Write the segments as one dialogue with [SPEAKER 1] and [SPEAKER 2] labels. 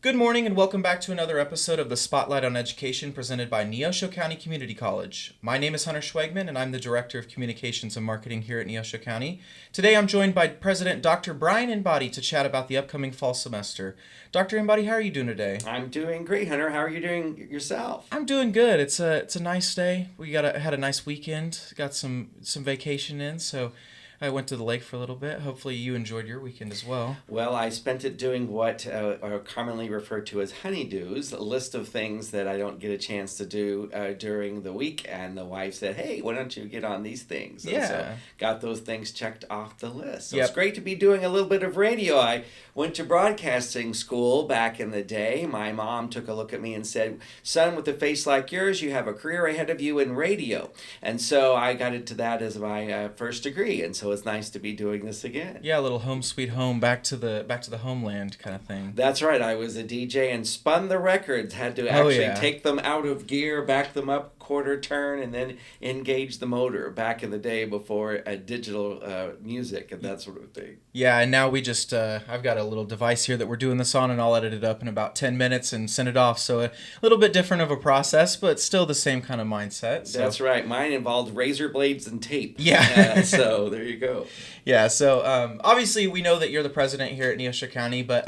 [SPEAKER 1] Good morning and welcome back to another episode of the Spotlight on Education presented by Neosho County Community College. My name is Huntyr Schwegman and I'm the Director of Communications and Marketing here at Neosho County. Today I'm joined by President Dr. Brian Inbody to chat about the upcoming fall semester. Dr. Inbody, how are you doing today?
[SPEAKER 2] I'm doing great, Hunter. How are you doing yourself?
[SPEAKER 1] I'm doing good. It's a nice day. We had a nice weekend. Got some vacation in, so I went to the lake for a little bit. Hopefully you enjoyed your weekend as well.
[SPEAKER 2] Well, I spent it doing what are commonly referred to as honeydews, a list of things that I don't get a chance to do during the week. And the wife said, hey, why don't you get on these things? And so got those things checked off the list. So It's great to be doing a little bit of radio. I went to broadcasting school back in the day. My mom took a look at me and said, son, with a face like yours, you have a career ahead of you in radio. And so I got into that as my first degree. And so it's nice to be doing this again.
[SPEAKER 1] Yeah, a little home sweet home, back to the homeland kind of thing.
[SPEAKER 2] That's right. I was a DJ and spun the records. Had to actually take them out of gear, back them up, quarter turn, and then engage the motor. Back in the day before digital music and that sort of thing.
[SPEAKER 1] Yeah, and now we just I've got a little device here that we're doing this on, and I'll edit it up in about 10 minutes and send it off. So a little bit different of a process, but still the same kind of mindset. So.
[SPEAKER 2] That's right. Mine involved razor blades and tape.
[SPEAKER 1] Yeah.
[SPEAKER 2] So there you go.
[SPEAKER 1] Yeah, so obviously we know that you're the president here at Neosho County, but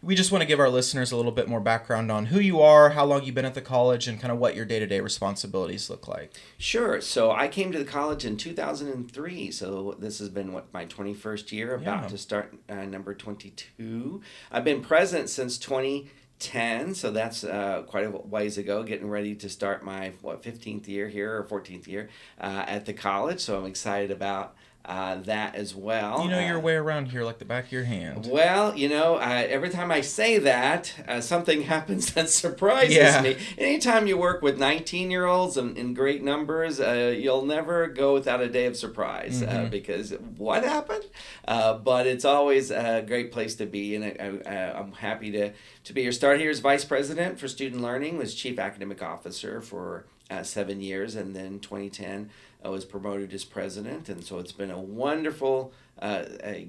[SPEAKER 1] we just want to give our listeners a little bit more background on who you are, how long you've been at the college, and kind of what your day-to-day responsibilities look like.
[SPEAKER 2] Sure. So I came to the college in 2003, so this has been, my 21st year, about to start number 22. I've been president since 2010, so that's quite a ways ago, getting ready to start my 15th year here, or 14th year at the college, so I'm excited about that as well.
[SPEAKER 1] You know your way around here like the back of your hand.
[SPEAKER 2] Well, every time I say that, something happens that surprises me. Anytime you work with 19-year-olds in great numbers, you'll never go without a day of surprise because what happened? But it's always a great place to be, and I'm happy to be here. Started here as vice president for student learning, was chief academic officer for 7 years, and then 2010 I was promoted as president, and so it's been a wonderful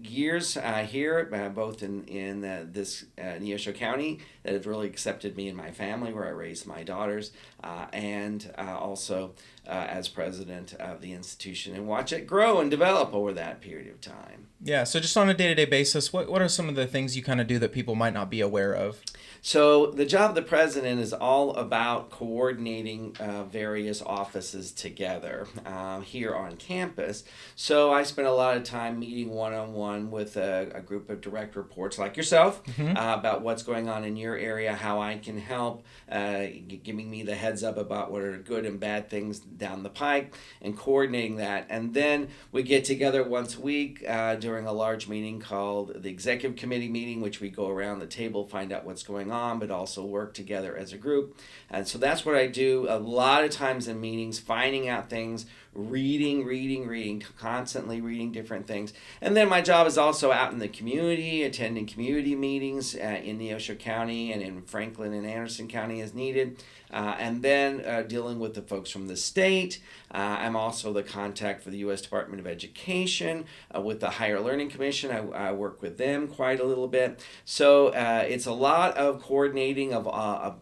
[SPEAKER 2] years here, both in this Neosho County that have really accepted me and my family, where I raised my daughters, and also as president of the institution, and watch it grow and develop over that period of time.
[SPEAKER 1] Yeah, so just on a day-to-day basis, what are some of the things you kind of do that people might not be aware of?
[SPEAKER 2] So the job of the president is all about coordinating various offices together here on campus. So I spend a lot of time meeting one-on-one with a group of direct reports like yourself about what's going on in your area, how I can help, giving me the heads up about what are good and bad things down the pike, and coordinating that. And then we get together once a week during a large meeting called the executive committee meeting, which we go around the table, find out what's going on, but also work together as a group. And so that's what I do a lot of times in meetings, finding out things, reading, constantly reading different things. And then my job is also out in the community, attending community meetings in Neosho County and in Franklin and Anderson County as needed. And then dealing with the folks from the state. I'm also the contact for the U.S. Department of Education with the Higher Learning Commission. I work with them quite a little bit. So it's a lot of coordinating of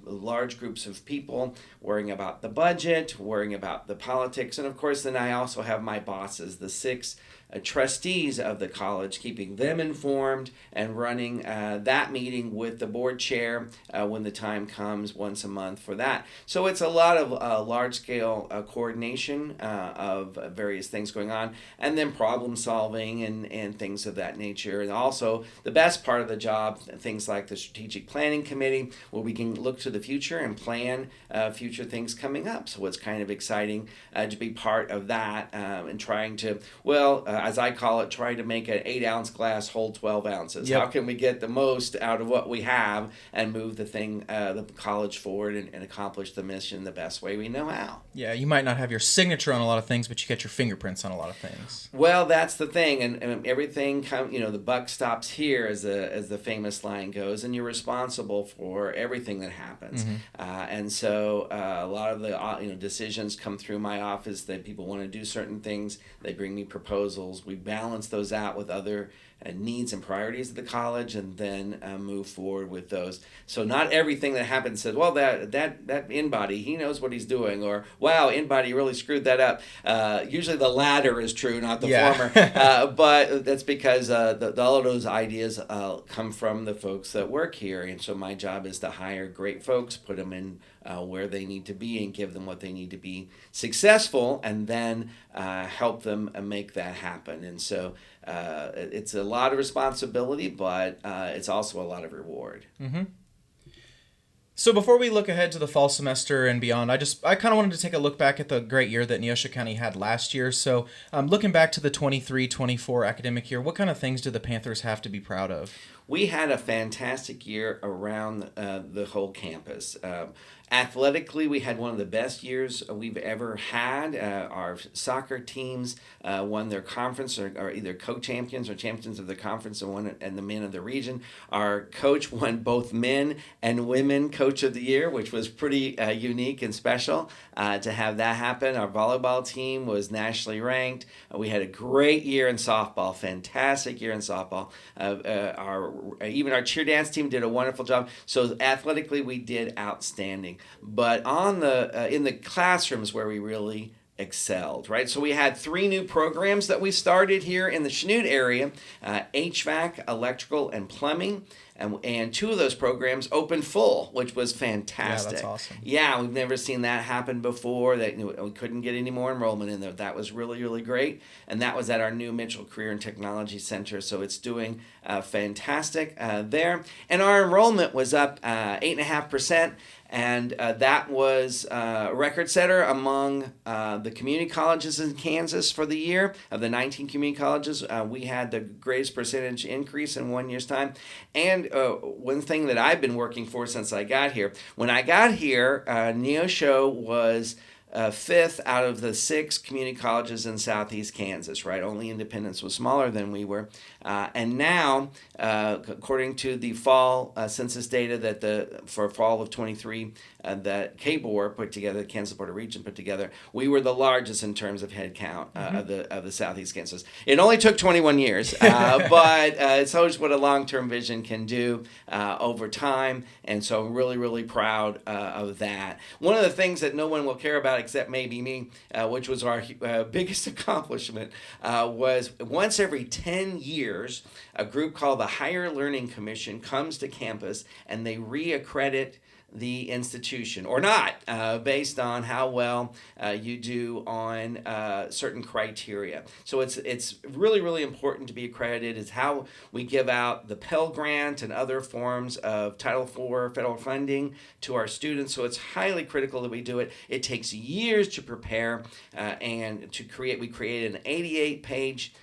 [SPEAKER 2] large groups of people, worrying about the budget, worrying about the politics, and of course then I also have my bosses, the 6 trustees of the college, keeping them informed and running that meeting with the board chair when the time comes once a month for that. So it's a lot of large-scale coordination of various things going on, and then problem solving and things of that nature. And also the best part of the job, things like the strategic planning committee, where we can look to the future and plan future things coming up. So it's kind of exciting to be part of that and trying to, as I call it, try to make an 8-ounce glass hold 12 ounces. How can we get the most out of what we have and move the college forward and accomplish the mission the best way we know how?
[SPEAKER 1] Yeah, you might not have your signature on a lot of things, but you get your fingerprints on a lot of things.
[SPEAKER 2] Well, that's the thing, and everything the buck stops here, as the famous line goes, and you're responsible for everything that happens. And so a lot of the decisions come through my office that people want to do certain things. They bring me proposals. We balance those out with other needs and priorities of the college, and then move forward with those. So not everything that happens says, well, that Inbody, he knows what he's doing, or wow, Inbody really screwed that up. Usually the latter is true, not the former. But that's because all of those ideas come from the folks that work here, and so my job is to hire great folks, put them in where they need to be, and give them what they need to be successful, and then help them make that happen. And so it's a lot of responsibility, but it's also a lot of reward.
[SPEAKER 1] Mm-hmm. So before we look ahead to the fall semester and beyond, I kind of wanted to take a look back at the great year that Neosho County had last year. So looking back to the 23-24 academic year, what kind of things do the Panthers have to be proud of?
[SPEAKER 2] We had a fantastic year around the whole campus. Athletically, we had one of the best years we've ever had. Our soccer teams won their conference, or either co-champions or champions of the conference, and the men of the region. Our coach won both men and women coach of the year, which was pretty unique and special to have that happen. Our volleyball team was nationally ranked. We had a great year in softball, fantastic year in softball. Even our cheer dance team did a wonderful job. So athletically, we did outstanding. But on in the classrooms where we really excelled, right? So we had 3 new programs that we started here in the Chanute area, HVAC, electrical, and plumbing. And 2 of those programs opened full, which was fantastic.
[SPEAKER 1] Yeah, that's awesome.
[SPEAKER 2] Yeah, we've never seen that happen before. That we couldn't get any more enrollment in there. That was really, really great. And that was at our new Mitchell Career and Technology Center. So it's doing fantastic there. And our enrollment was up 8.5%. And that was a record setter among the community colleges in Kansas for the year. Of the 19 community colleges, we had the greatest percentage increase in 1 year's time. And one thing that I've been working for since I got here, when I got here, Neosho was 5th out of the 6 community colleges in southeast Kansas, right? Only Independence was smaller than we were. And now, according to the fall census data for fall of 23 that KBOR put together, the Kansas Board of Regents put together, we were the largest in terms of head count of the southeast Kansas. It only took 21 years, but it shows what a long-term vision can do over time. And so I'm really, really proud of that. One of the things that no one will care about except maybe me, which was our biggest accomplishment, was once every 10 years, a group called the Higher Learning Commission comes to campus and they reaccredit the institution, or not, based on how well you do on certain criteria. So it's really, really important to be accredited. It's how we give out the Pell Grant and other forms of Title IV federal funding to our students. So it's highly critical that we do it. It takes years to prepare and to create. We created an 88-page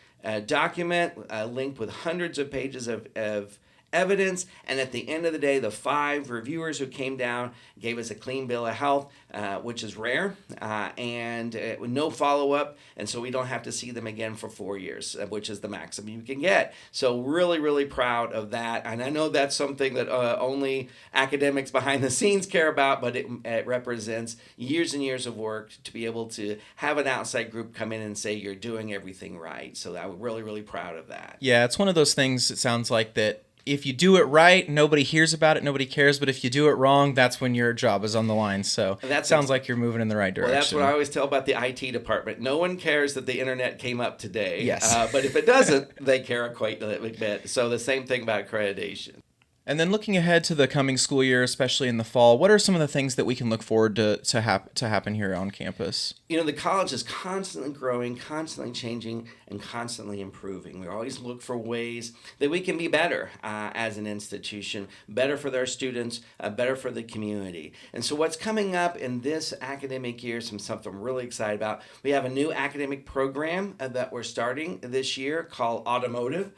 [SPEAKER 2] document linked with hundreds of pages of evidence, and at the end of the day, the 5 reviewers who came down gave us a clean bill of health, which is rare, and with no follow-up, and so we don't have to see them again for 4 years, which is the maximum you can get. So really, really proud of that, and I know that's something that only academics behind the scenes care about, but it represents years and years of work to be able to have an outside group come in and say you're doing everything right. So I'm really, really proud of that.
[SPEAKER 1] Yeah, it's one of those things, it sounds like, that if you do it right, nobody hears about it, nobody cares. But if you do it wrong, that's when your job is on the line. So that sounds like you're moving in the right direction.
[SPEAKER 2] Well, that's what I always tell about the IT department. No one cares that the internet came up today.
[SPEAKER 1] Yes.
[SPEAKER 2] But if it doesn't, they care quite a bit. So the same thing about accreditation.
[SPEAKER 1] And then looking ahead to the coming school year, especially in the fall, what are some of the things that we can look forward to happen here on campus?
[SPEAKER 2] You know, the college is constantly growing, constantly changing, and constantly improving. We always look for ways that we can be better as an institution, better for their students, better for the community. And so what's coming up in this academic year, something I'm really excited about, we have a new academic program that we're starting this year called Automotive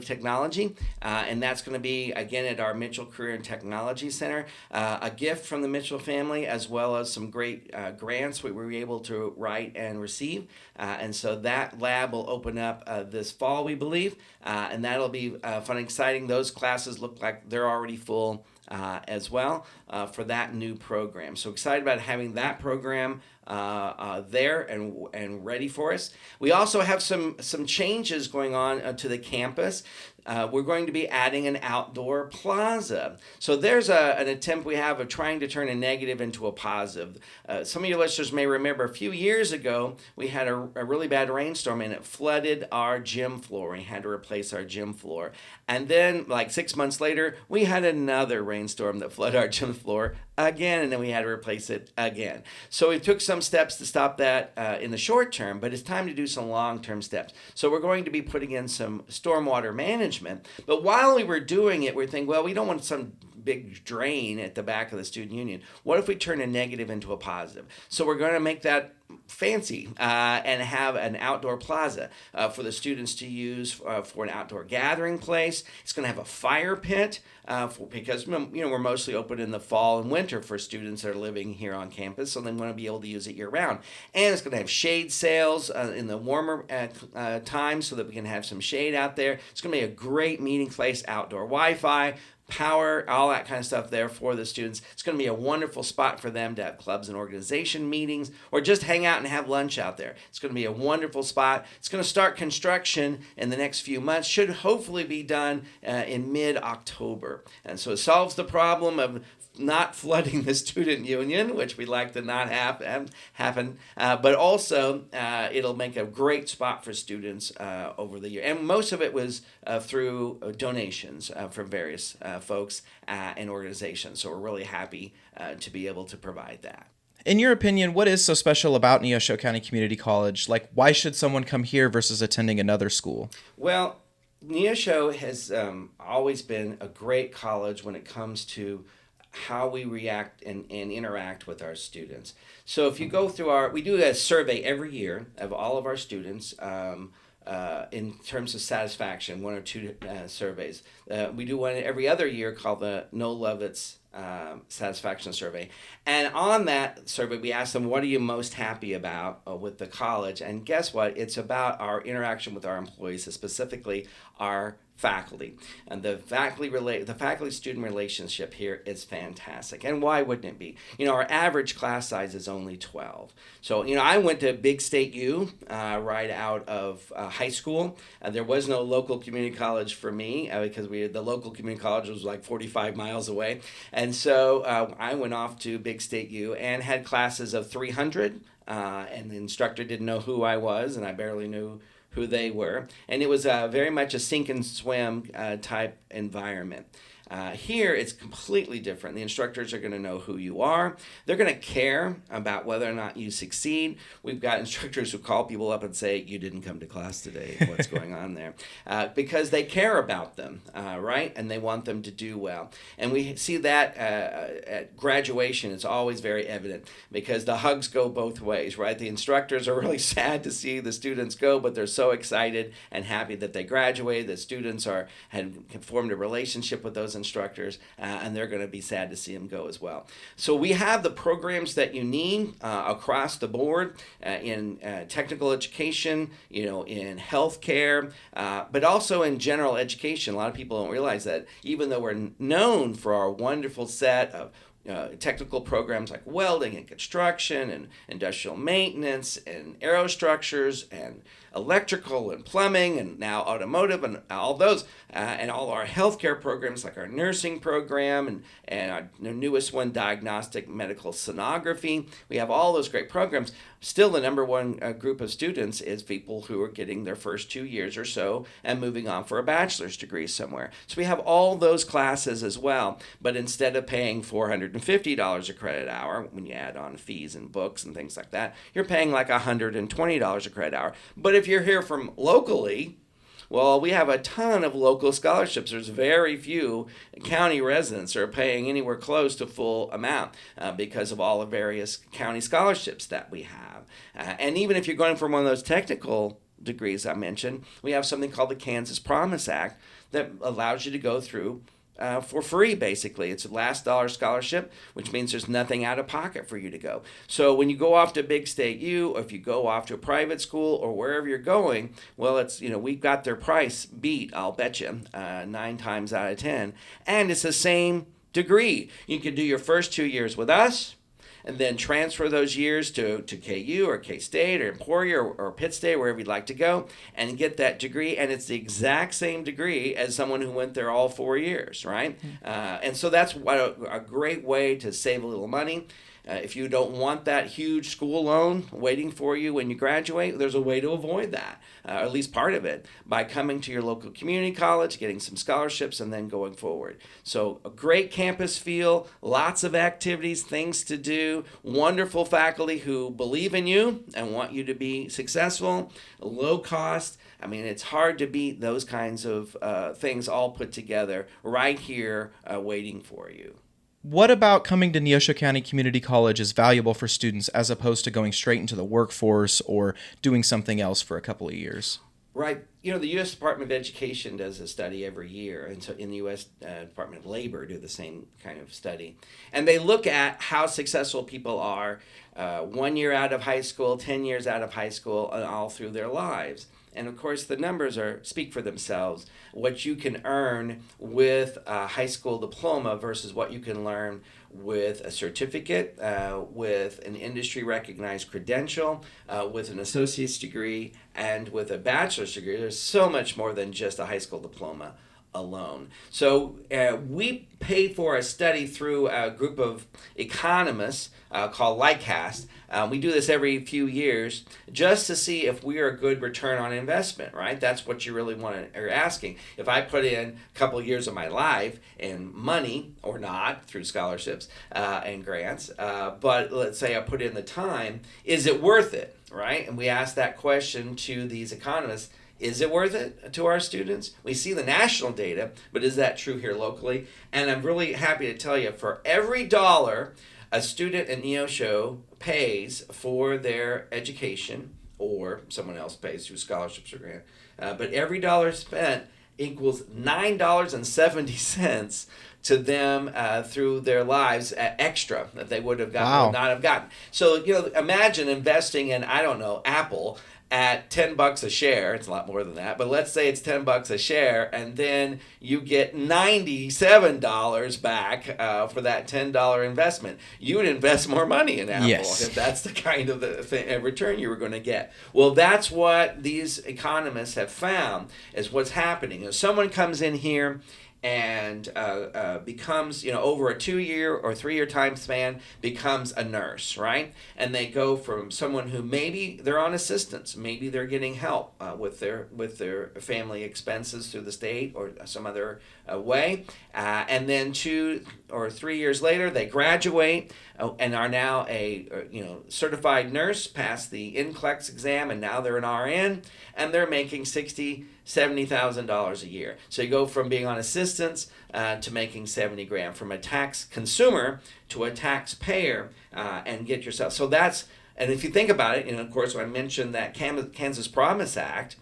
[SPEAKER 2] Technology, and that's going to be, again, at our Mitchell Career and Technology Center. A gift from the Mitchell family, as well as some great grants we were able to write and receive. And so that lab will open up this fall, we believe, and that'll be fun and exciting. Those classes look like they're already full as well for that new program. So excited about having that program there and ready for us. We also have some changes going on to the campus. We're going to be adding an outdoor plaza. So there's an attempt we have of trying to turn a negative into a positive. Some of your listeners may remember a few years ago, we had a really bad rainstorm and it flooded our gym floor. We had to replace our gym floor. And then like 6 months later, we had another rainstorm that flooded our gym floor again, and then we had to replace it again. So we took some steps to stop that in the short term, but it's time to do some long-term steps. So we're going to be putting in some stormwater management. But while we were doing it, we're thinking, well, we don't want some big drain at the back of the student union. What if we turn a negative into a positive? So we're going to make that fancy and have an outdoor plaza for the students to use for an outdoor gathering place. It's going to have a fire pit because we're mostly open in the fall and winter for students that are living here on campus, so they want to be able to use it year round. And it's going to have shade sails in the warmer times so that we can have some shade out there. It's going to be a great meeting place, outdoor Wi-Fi, power, all that kind of stuff there for the students. It's going to be a wonderful spot for them to have clubs and organization meetings or just hang out and have lunch out there. It's going to be a wonderful spot. It's going to start construction in the next few months. Should hopefully be done in mid-October. And so it solves the problem of not flooding the student union, which we'd like to not happen, but also it'll make a great spot for students over the year. And most of it was through donations from various folks and organizations. So we're really happy to be able to provide that.
[SPEAKER 1] In your opinion, what is so special about Neosho County Community College? Like, why should someone come here versus attending another school?
[SPEAKER 2] Well, Neosho has always been a great college when it comes to how we react and interact with our students. So if you go through we do a survey every year of all of our students in terms of satisfaction, one or two surveys. We do one every other year called the No Lovitz satisfaction survey. And on that survey, we ask them, what are you most happy about with the college? And guess what? It's about our interaction with our employees, specifically our faculty. And the faculty-student relationship here is fantastic. And why wouldn't it be? Our average class size is only 12. So, I went to Big State U right out of high school. There was no local community college for me because the local community college was like 45 miles away. And so I went off to Big State U and had classes of 300, and the instructor didn't know who I was, and I barely knew who they were. And it was very much a sink and swim type environment. Here, it's completely different. The instructors are going to know who you are. They're going to care about whether or not you succeed. We've got instructors who call people up and say, you didn't come to class today. What's going on there? Because they care about them, right? And they want them to do well. And we see that at graduation. It's always very evident because the hugs go both ways, right? The instructors are really sad to see the students go, but they're so excited and happy that they graduated. The students had formed a relationship with those instructors, and they're going to be sad to see them go as well. So we have the programs that you need across the board in technical education, in healthcare, but also in general education. A lot of people don't realize that even though we're known for our wonderful set of technical programs like welding and construction and industrial maintenance and aerostructures and electrical and plumbing and now automotive and all those and all our healthcare programs like our nursing program and our newest one, diagnostic medical sonography. We have all those great programs. Still, the number one group of students is people who are getting their first 2 years or so and moving on for a bachelor's degree somewhere. So we have all those classes as well, but instead of paying $450 a credit hour, when you add on fees and books and things like that, you're paying like $120 a credit hour. But if you're here from locally, well, we have a ton of local scholarships. There's very few county residents who are paying anywhere close to full amount because of all the various county scholarships that we have. And even if you're going for one of those technical degrees I mentioned, we have something called the KINZ Promise Act that allows you to go through for free, basically. It's a last dollar scholarship, which means there's nothing out of pocket for you to go. So when you go off to Big State U, or if you go off to a private school or wherever you're going, well, it's, we've got their price beat, I'll bet you, 9 times out of 10. And it's the same degree. You can do your first 2 years with us, and then transfer those years to KU or K-State or Emporia or Pitt State, wherever you'd like to go, and get that degree. And it's the exact same degree as someone who went there all 4 years, right? And so that's a great way to save a little money. If you don't want that huge school loan waiting for you when you graduate, there's a way to avoid that, or at least part of it, by coming to your local community college, getting some scholarships, and then going forward. So a great campus feel, lots of activities, things to do, wonderful faculty who believe in you and want you to be successful, low cost. I mean, it's hard to beat those kinds of things all put together right here waiting for you.
[SPEAKER 1] What about coming to Neosho County Community College is valuable for students as opposed to going straight into the workforce or doing something else for a couple of years?
[SPEAKER 2] Right. You know, the U.S. Department of Education does a study every year, and so in the U.S. Department of Labor do the same kind of study. And they look at how successful people are 1 year out of high school, 10 years out of high school, and all through their lives. And of course, the numbers speak for themselves. What you can earn with a high school diploma versus what you can learn with a certificate, with an industry-recognized credential, with an associate's degree, and with a bachelor's degree. There's so much more than just a high school diploma alone. So we pay for a study through a group of economists called Lightcast. We do this every few years just to see if we are a good return on investment, right? That's what you really are asking. If I put in a couple of years of my life and money, or not, through scholarships and grants, but let's say I put in the time, is it worth it, right? And we ask that question to these economists. Is it worth it to our students? We see the national data, but is that true here locally? And I'm really happy to tell you, for every dollar a student at Neosho pays for their education, or someone else pays through scholarships or grant, but every dollar spent equals $9.70 to them through their lives extra that they would have gotten or not have gotten. So, you know, imagine investing in, I don't know, Apple at $10 a share. It's a lot more than that, but let's say it's $10 a share, and then you get $97 back for that $10 investment. You would invest more money in Apple if that's the kind of return you were going to get. Well, that's what these economists have found is what's happening. If someone comes in here and becomes, you know, over a 2-year or 3-year time span, becomes a nurse, right? And they go from someone who maybe they're on assistance, maybe they're getting help with their family expenses through the state or some other way, and then 2 or 3 years later they graduate and are now a certified nurse, passed the NCLEX exam, and now they're an RN, and they're making $70,000 a year. So you go from being on assistance to making $70,000, from a tax consumer to a taxpayer, and get yourself. So that's, and if you think about it, of course, when I mentioned that Kansas Promise Act,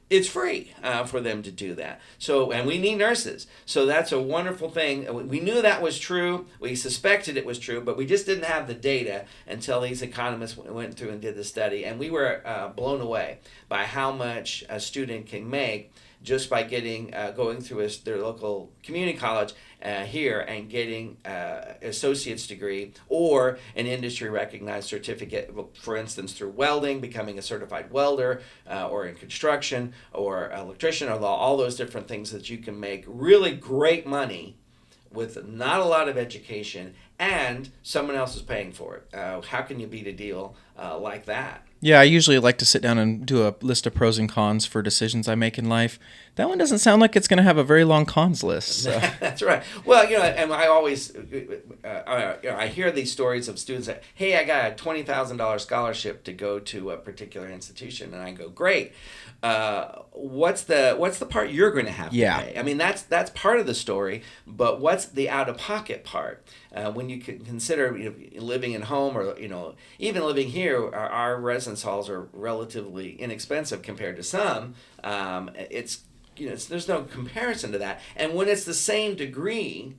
[SPEAKER 2] it's free for them to do that. So, and we need nurses. So that's a wonderful thing. We knew that was true. We suspected it was true, but we just didn't have the data until these economists went through and did the study. And we were blown away by how much a student can make just by going through their local community college here and getting associate's degree or an industry recognized certificate, for instance, through welding, becoming a certified welder, or in construction, or electrician, or all those different things that you can make really great money with not a lot of education, and someone else is paying for it. How can you beat a deal like that?
[SPEAKER 1] Yeah, I usually like to sit down and do a list of pros and cons for decisions I make in life. That one doesn't sound like it's going to have a very long cons list. So.
[SPEAKER 2] That's right. Well, and I always, I hear these stories of students that, hey, I got a $20,000 scholarship to go to a particular institution, and I go, great. What's the part you're going to have to pay? I mean, that's part of the story, but what's the out-of-pocket part? When you can consider living at home, or even living here, our residence halls are relatively inexpensive compared to some. There's no comparison to that. And when it's the same degree,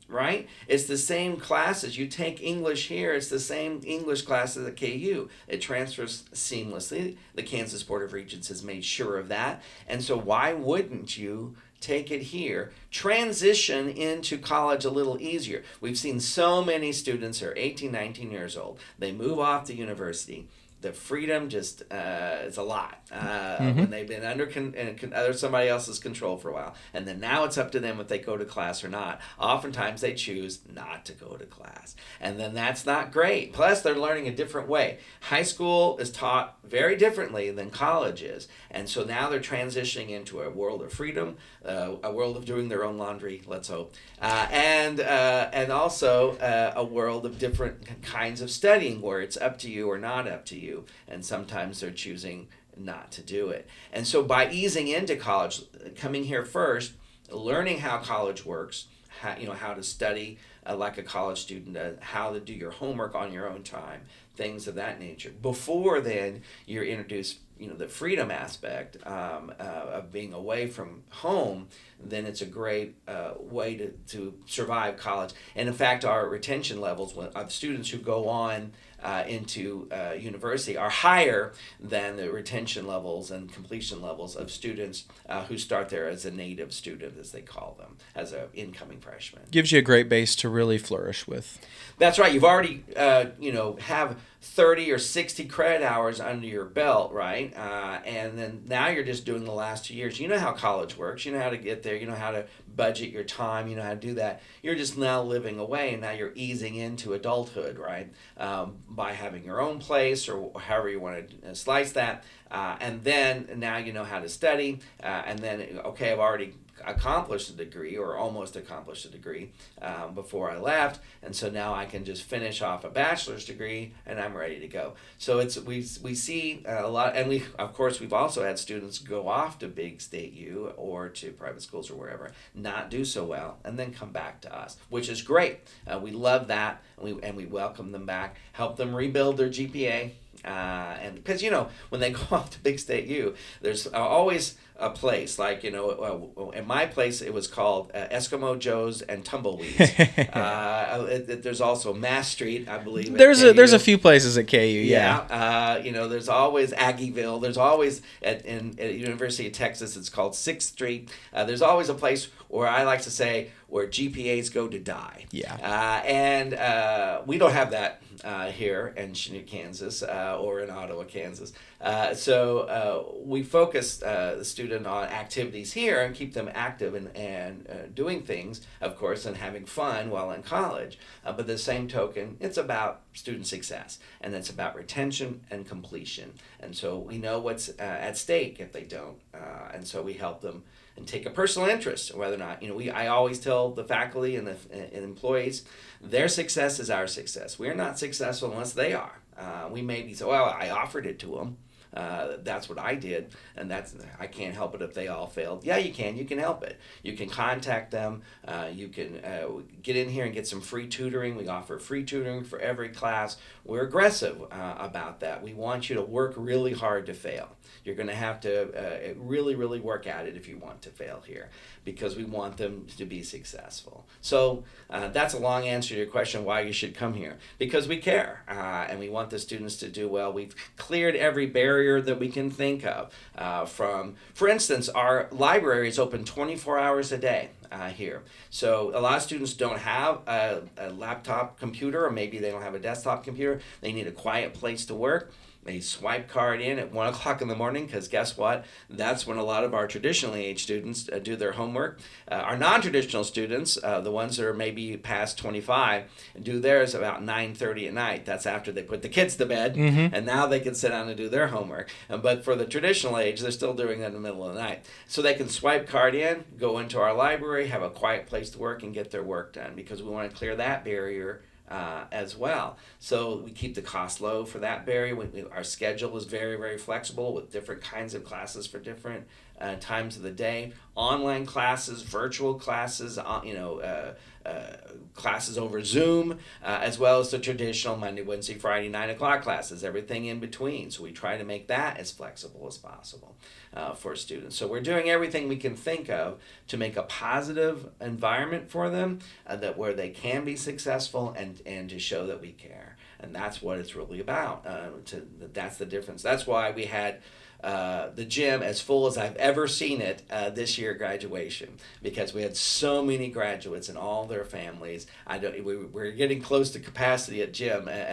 [SPEAKER 2] right? It's the same classes. You take English here, it's the same English classes at KU. It transfers seamlessly. The Kansas Board of Regents has made sure of that. And so why wouldn't you take it here, transition into college a little easier. We've seen so many students who are 18, 19 years old. They move off to university. The freedom just is a lot when they've been under somebody else's control for a while. And then now it's up to them if they go to class or not. Oftentimes they choose not to go to class. And then that's not great. Plus they're learning a different way. High school is taught very differently than college is. And so now they're transitioning into a world of freedom, a world of doing their own laundry, let's hope, and also a world of different kinds of studying where it's up to you or not up to you. And sometimes they're choosing not to do it. And so by easing into college, coming here first, learning how college works, how to study like a college student does, how to do your homework on your own time, things of that nature. Before then, you're introduced, the freedom aspect of being away from home, then it's a great way to survive college. And in fact, our retention levels of students who go on into university are higher than the retention levels and completion levels of students who start there as a native student, as they call them, as an incoming freshman.
[SPEAKER 1] Gives you a great base to really flourish with.
[SPEAKER 2] That's right. You've already, have 30 or 60 credit hours under your belt, right? And then now you're just doing the last 2 years. You know how college works. You know how to get there. You know how to budget your time. You know how to do that. You're just now living away, and now you're easing into adulthood, right? By having your own place or however you want to slice that. And then now you know how to study. And then, okay, I've already accomplished a degree or almost accomplished a degree before I left, and so now I can just finish off a bachelor's degree and I'm ready to go. So we see a lot, and we've also had students go off to big state U or to private schools or wherever, not do so well, and then come back to us, which is great. We love that, and we welcome them back, help them rebuild their GPA. And because when they go off to big state U, there's always a place like in my place it was called Eskimo Joe's and Tumbleweeds. There's also Mass Street, I believe.
[SPEAKER 1] There's a few places at KU.
[SPEAKER 2] Yeah. There's always Aggieville. There's always at University of Texas it's called 6th Street. There's always a place where I like to say where GPAs go to die.
[SPEAKER 1] Yeah.
[SPEAKER 2] And we don't have that here in Kansas or in Ottawa, Kansas. So we focus the student on activities here and keep them active and doing things, of course, and having fun while in college. But the same token, it's about student success, and it's about retention and completion. And so we know what's at stake if they don't, and so we help them and take a personal interest, whether or not, I always tell the faculty and the employees, their success is our success. We're not successful unless they are. We maybe say, well, I offered it to them. That's what I did, and I can't help it if they all failed. Yeah, you can help it. You can contact them. You can get in here and get some free tutoring. We offer free tutoring for every class. We're aggressive about that. We want you to work really hard to fail. You're going to have to really, really work at it if you want to fail here, because we want them to be successful. So that's a long answer to your question why you should come here, because we care, and we want the students to do well. We've cleared every barrier that we can think of. For instance, our library is open 24 hours a day here. So a lot of students don't have a laptop computer, or maybe they don't have a desktop computer. They need a quiet place to work. They swipe card in at 1 o'clock in the morning, because guess what? That's when a lot of our traditionally aged students do their homework. Our non-traditional students, the ones that are maybe past 25, do theirs about 9:30 at night. That's after they put the kids to bed, and now they can sit down and do their homework. But for the traditional age, they're still doing it in the middle of the night. So they can swipe card in, go into our library, have a quiet place to work, and get their work done, because we want to clear that barrier as well. So we keep the cost low for that barrier. Our schedule is very, very flexible with different kinds of classes for different times of the day. Online classes, virtual classes, classes over Zoom, as well as the traditional Monday, Wednesday, Friday, 9 o'clock classes, everything in between. So we try to make that as flexible as possible for students. So we're doing everything we can think of to make a positive environment for them, where they can be successful, and to show that we care. And that's what it's really about. That's the difference. That's why we had the gym as full as I've ever seen it this year at graduation, because we had so many graduates and all their families. We're getting close to capacity at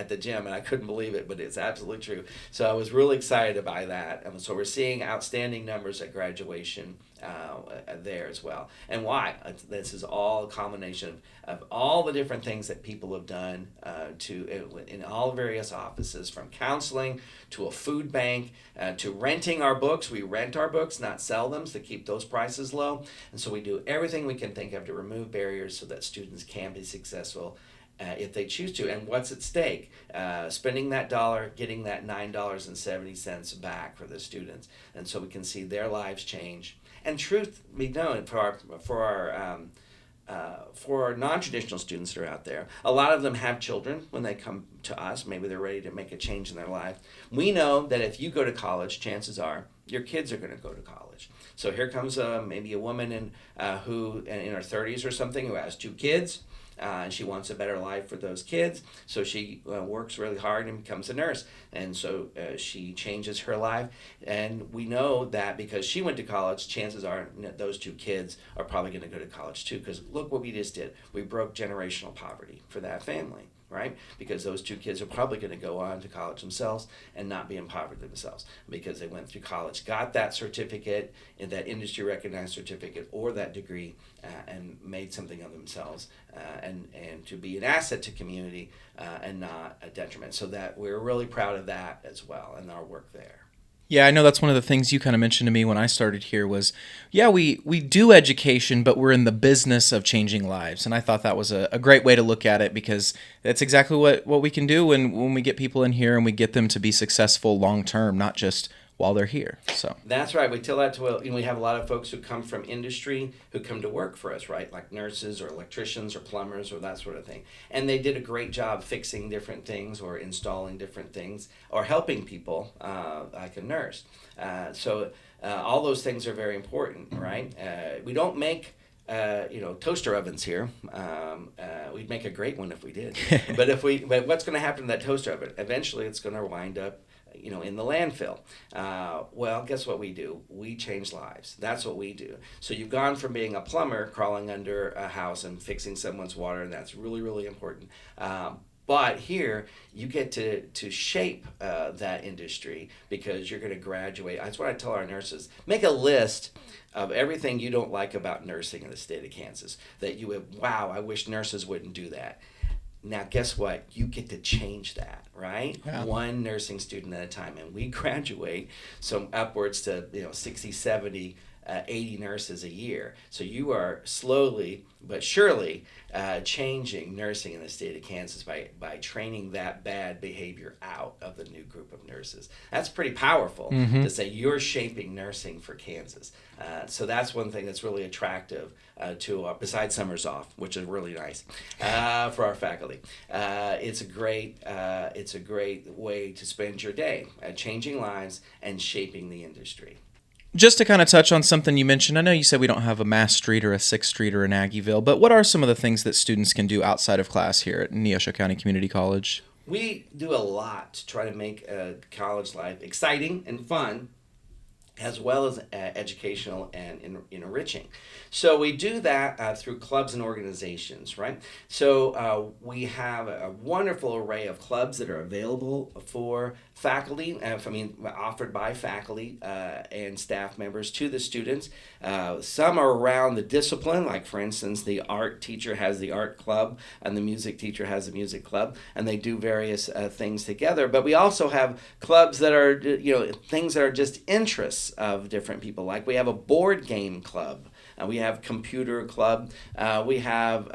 [SPEAKER 2] the gym, and I couldn't believe it, but it's absolutely true. So I was really excited by that. And so we're seeing outstanding numbers at graduation there as well. And why? This is all a combination of all the different things that people have done in all various offices, from counseling to a food bank to renting our books. We rent our books, not sell them, so to keep those prices low. And so we do everything we can think of to remove barriers so that students can be successful if they choose to. And what's at stake? Spending that dollar, getting that $9.70 back for the students, and so we can see their lives change. And truth be known, for our non-traditional students that are out there, a lot of them have children when they come to us. Maybe they're ready to make a change in their life. We know that if you go to college, chances are your kids are going to go to college. So here comes maybe a woman who in her 30s or something, who has 2 kids. And she wants a better life for those kids, so she works really hard and becomes a nurse. And so she changes her life. And we know that because she went to college, chances are those 2 kids are probably going to go to college too, because look what we just did. We broke generational poverty for that family, right? Because those 2 kids are probably going to go on to college themselves and not be in poverty themselves, because they went through college, got that certificate, and that industry recognized certificate or that degree, and made something of themselves, and to be an asset to community and not a detriment. So that we're really proud of that as well in our work there.
[SPEAKER 1] Yeah, I know that's one of the things you kind of mentioned to me when I started here was, yeah, we do education, but we're in the business of changing lives. And I thought that was a great way to look at it, because that's exactly what we can do when we get people in here and we get them to be successful long term, not just while they're here. So
[SPEAKER 2] that's right. We tell that to we have a lot of folks who come from industry who come to work for us, right? Like nurses or electricians or plumbers or that sort of thing. And they did a great job fixing different things or installing different things or helping people like a nurse. So all those things are very important, right? We don't make toaster ovens here. We'd make a great one if we did. But what's going to happen to that toaster oven? Eventually, it's going to wind up in the landfill. Well, guess what we do? We change lives. That's what we do. So you've gone from being a plumber crawling under a house and fixing someone's water, and that's really, really important. But here, you get to shape that industry, because you're going to graduate. That's what I tell our nurses. Make a list of everything you don't like about nursing in the state of Kansas. That you would, wow, I wish nurses wouldn't do that. Now, guess what? You get to change that, right? Yeah. One nursing student at a time. And we graduate some upwards to 60, 70, 80 nurses a year. So you are slowly but surely changing nursing in the state of Kansas by training that bad behavior out of the new group of nurses. That's pretty powerful to say you're shaping nursing for Kansas. So that's one thing that's really attractive besides summers off, which is really nice for our faculty. It's a great way to spend your day, changing lives and shaping the industry.
[SPEAKER 1] Just to kind of touch on something you mentioned, I know you said we don't have a Mass Street or a 6th Street or an Aggieville, but what are some of the things that students can do outside of class here at Neosho County Community College?
[SPEAKER 2] We do a lot to try to make college life exciting and fun, as well as educational and enriching. So we do that through clubs and organizations, right? So we have a wonderful array of clubs that are available for faculty, offered by faculty and staff members to the students. Some are around the discipline, like for instance, the art teacher has the art club and the music teacher has the music club, and they do various things together. But we also have clubs that are, things that are just interests of different people. Like we have a board game club. We have computer club. We have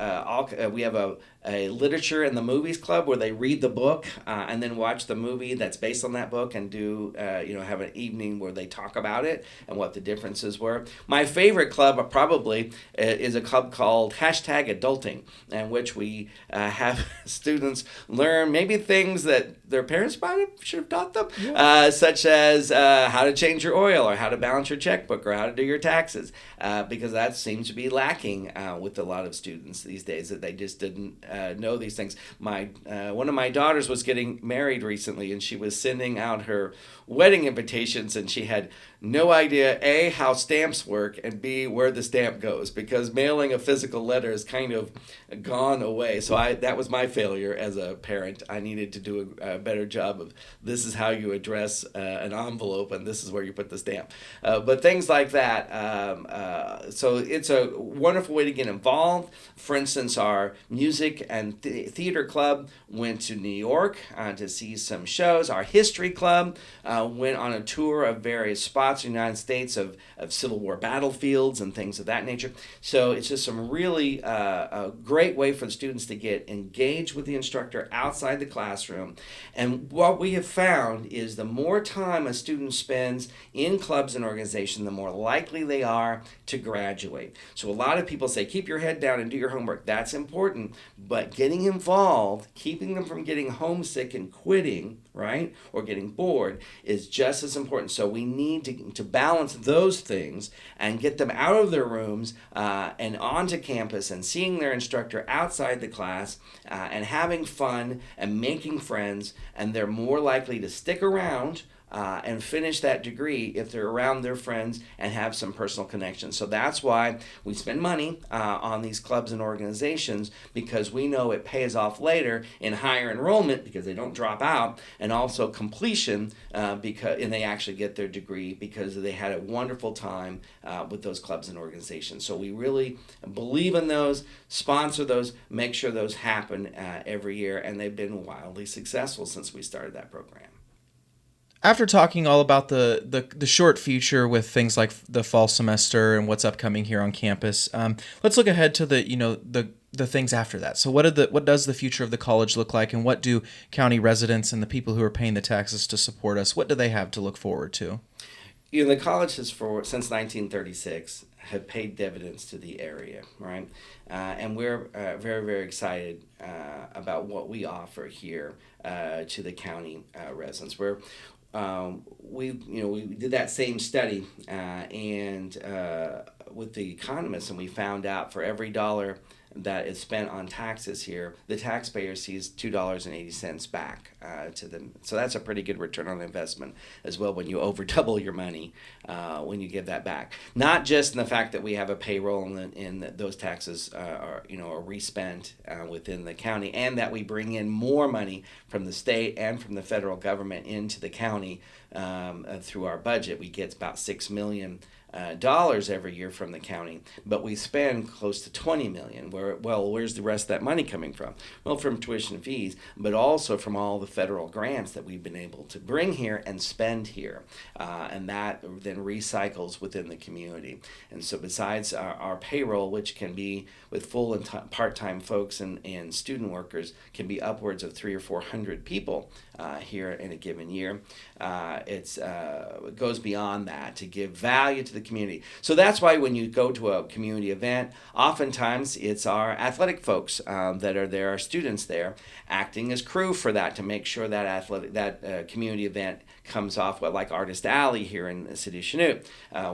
[SPEAKER 2] a literature and the movies club where they read the book and then watch the movie that's based on that book and do have an evening where they talk about it and what the differences were. My favorite club probably is a club called #Adulting, in which we have students learn maybe things that their parents should have taught them, such as how to change your oil or how to balance your checkbook or how to do your taxes, because that seems to be lacking with a lot of students these days, that they just didn't know these things. One of my daughters was getting married recently, and she was sending out her wedding invitations, and she had no idea, A, how stamps work, and B, where the stamp goes, because mailing a physical letter has kind of gone away. So that was my failure as a parent. I needed to do a better job of, this is how you address an envelope, and this is where you put the stamp. But things like that. So it's a wonderful way to get involved. For instance, our music and theater club went to New York to see some shows. Our history club went on a tour of various spots in the United States of Civil War battlefields and things of that nature. So it's just some really a great way for the students to get engaged with the instructor outside the classroom. And what we have found is the more time a student spends in clubs and organizations, the more likely they are to graduate. So a lot of people say, keep your head down and do your homework. That's important, but getting involved, keeping them from getting homesick and quitting, right, or getting bored is just as important. So we need to balance those things and get them out of their rooms and onto campus and seeing their instructor outside the class and having fun and making friends, and they're more likely to stick around and finish that degree if they're around their friends and have some personal connections. So that's why we spend money on these clubs and organizations, because we know it pays off later in higher enrollment because they don't drop out, and also completion and they actually get their degree because they had a wonderful time with those clubs and organizations. So we really believe in those, sponsor those, make sure those happen every year, and they've been wildly successful since we started that program.
[SPEAKER 1] After talking all about the short future with things like the fall semester and what's upcoming here on campus, let's look ahead to the things after that. So what does the future of the college look like, and what do county residents and the people who are paying the taxes to support us, what do they have to look forward to?
[SPEAKER 2] The college has, since 1936, have paid dividends to the area, right? And we're very, very excited about what we offer here to the county residents. We did that same study and with the economists, and we found out for every dollar that is spent on taxes here, the taxpayer sees $2.80 back to them. So that's a pretty good return on investment as well when you over double your money when you give that back. Not just in the fact that we have a payroll and that those taxes are respent within the county, and that we bring in more money from the state and from the federal government into the county through our budget. We get about $6 million every year from the county, but we spend close to $20 million. Where's the rest of that money coming from? Well, from tuition fees, but also from all the federal grants that we've been able to bring here and spend here, and that then recycles within the community. And so besides our payroll, which can be with full and part-time folks and student workers, can be upwards of 300 or 400 people here in a given year. It goes beyond that to give value to the community. So that's why when you go to a community event, oftentimes it's our athletic folks that are there, our students there, acting as crew for that to make sure that community event comes off well, like Artist Alley here in the city of Chanute.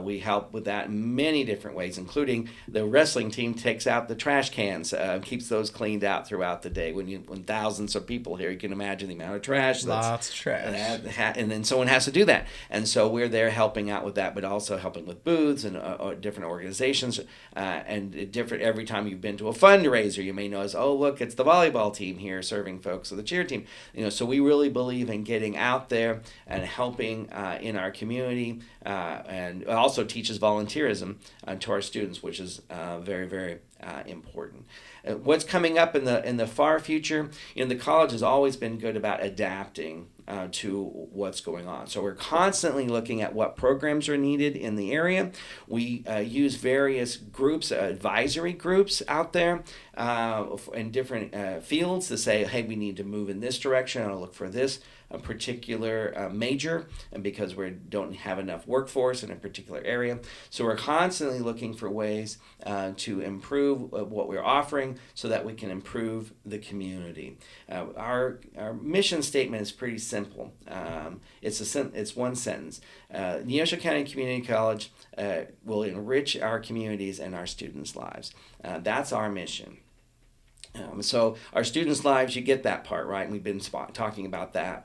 [SPEAKER 2] We help with that in many different ways, including the wrestling team takes out the trash cans, keeps those cleaned out throughout the day. When thousands of people here, you can imagine the amount of trash.
[SPEAKER 1] Lots of trash.
[SPEAKER 2] And then someone has to do that. And so we're there helping out with that, but also helping with booths and different organizations. And different every time you've been to a fundraiser, you may notice, oh, look, it's the volleyball team here serving folks, or the cheer team. So we really believe in getting out there and helping in our community, and it also teaches volunteerism to our students, which is very, very important. What's coming up in the far future? The college has always been good about adapting to what's going on. So we're constantly looking at what programs are needed in the area. We use various groups, advisory groups out there in different fields to say, hey, we need to move in this direction. I'll look for this particular major, and because we don't have enough workforce in a particular area. So we're constantly looking for ways to improve what we're offering so that we can improve the community. Our mission statement is pretty simple. It's one sentence. Neosho County Community College will enrich our communities and our students' lives. That's our mission. So our students' lives, you get that part, right? And we've been talking about that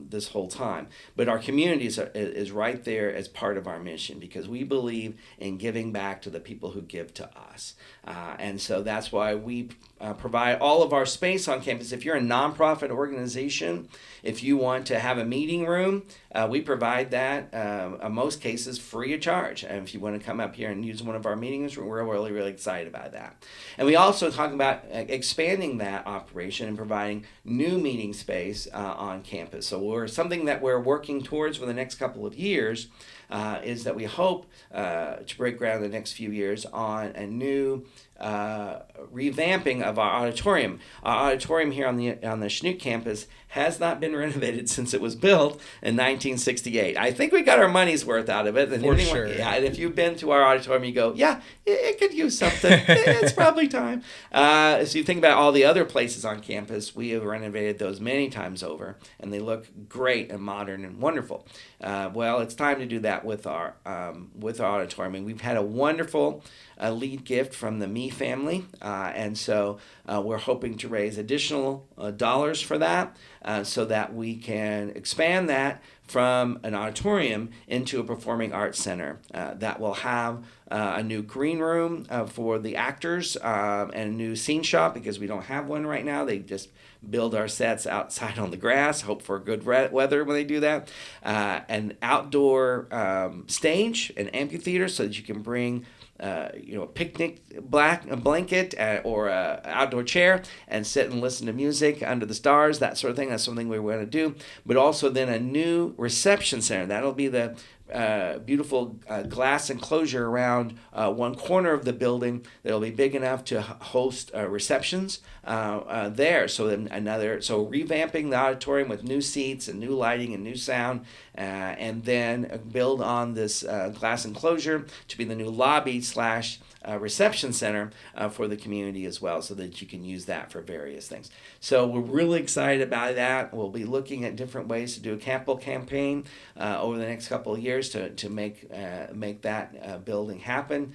[SPEAKER 2] this whole time. But our community is right there as part of our mission because we believe in giving back to the people who give to us. And so that's why we provide all of our space on campus. If you're a nonprofit organization, if you want to have a meeting room, we provide that in most cases free of charge. And if you want to come up here and use one of our meetings, we're really, really excited about that. And we also talk about expanding that operation and providing new meeting space on campus. So something that we're working towards for the next couple of years is that we hope to break ground in the next few years on a new revamping of our auditorium. Our auditorium here on the Schnute campus has not been renovated since it was built in 1968. I think we got our money's worth out of it. And
[SPEAKER 1] For sure.
[SPEAKER 2] Yeah, and if you've been to our auditorium, you go, yeah, it could use something. It's probably time. So you think about all the other places on campus, we have renovated those many times over, and they look great and modern and wonderful. Well, it's time to do that with our auditorium. And we've had a wonderful lead gift from the Me family, and so we're hoping to raise additional dollars for that so that we can expand that from an auditorium into a performing arts center that will have a new green room for the actors and a new scene shop because we don't have one right now. They just build our sets outside on the grass, hope for good weather when they do that. An outdoor stage, an amphitheater so that you can bring a picnic blanket or an outdoor chair and sit and listen to music under the stars, that sort of thing. That's something we want to do. But also then a new reception center. That'll be the beautiful glass enclosure around one corner of the building that'll be big enough to host receptions there. So revamping the auditorium with new seats and new lighting and new sound, and then build on this glass enclosure to be the new lobby / reception center for the community as well, so that you can use that for various things. So we're really excited about that. We'll be looking at different ways to do a campaign over the next couple of years to make that building happen.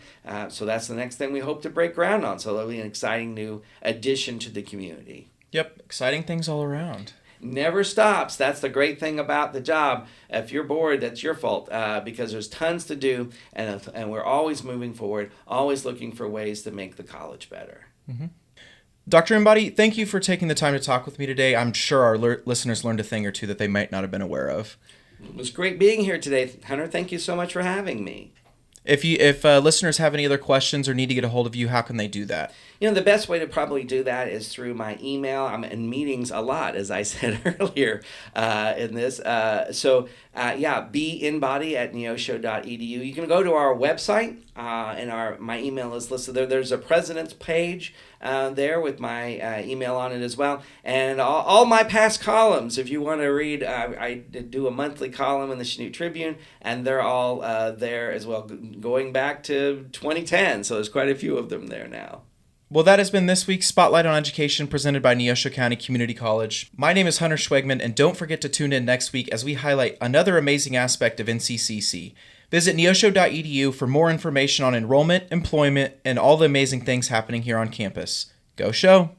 [SPEAKER 2] So that's the next thing we hope to break ground on. So that'll be an exciting new addition to the community.
[SPEAKER 1] Yep, exciting things all around.
[SPEAKER 2] Never stops. That's the great thing about the job. If you're bored, that's your fault because there's tons to do, and we're always moving forward, always looking for ways to make the college better.
[SPEAKER 1] Mm-hmm. Dr. Inbody, thank you for taking the time to talk with me today. I'm sure our listeners learned a thing or two that they might not have been aware of.
[SPEAKER 2] It was great being here today, Hunter. Thank you so much for having me.
[SPEAKER 1] If listeners have any other questions or need to get a hold of you, how can they do that?
[SPEAKER 2] The best way to probably do that is through my email. I'm in meetings a lot, as I said earlier in this. Be Inbody at neosho.edu. You can go to our website, and my email is listed there. There's a president's page there with my email on it as well. And all my past columns, if you want to read, I do a monthly column in the Schnute Tribune, and they're all there as well, going back to 2010. So there's quite a few of them there now.
[SPEAKER 1] Well, that has been this week's Spotlight on Education presented by Neosho County Community College. My name is Hunter Schwegman, and don't forget to tune in next week as we highlight another amazing aspect of NCCC. Visit neosho.edu for more information on enrollment, employment, and all the amazing things happening here on campus. Go Show!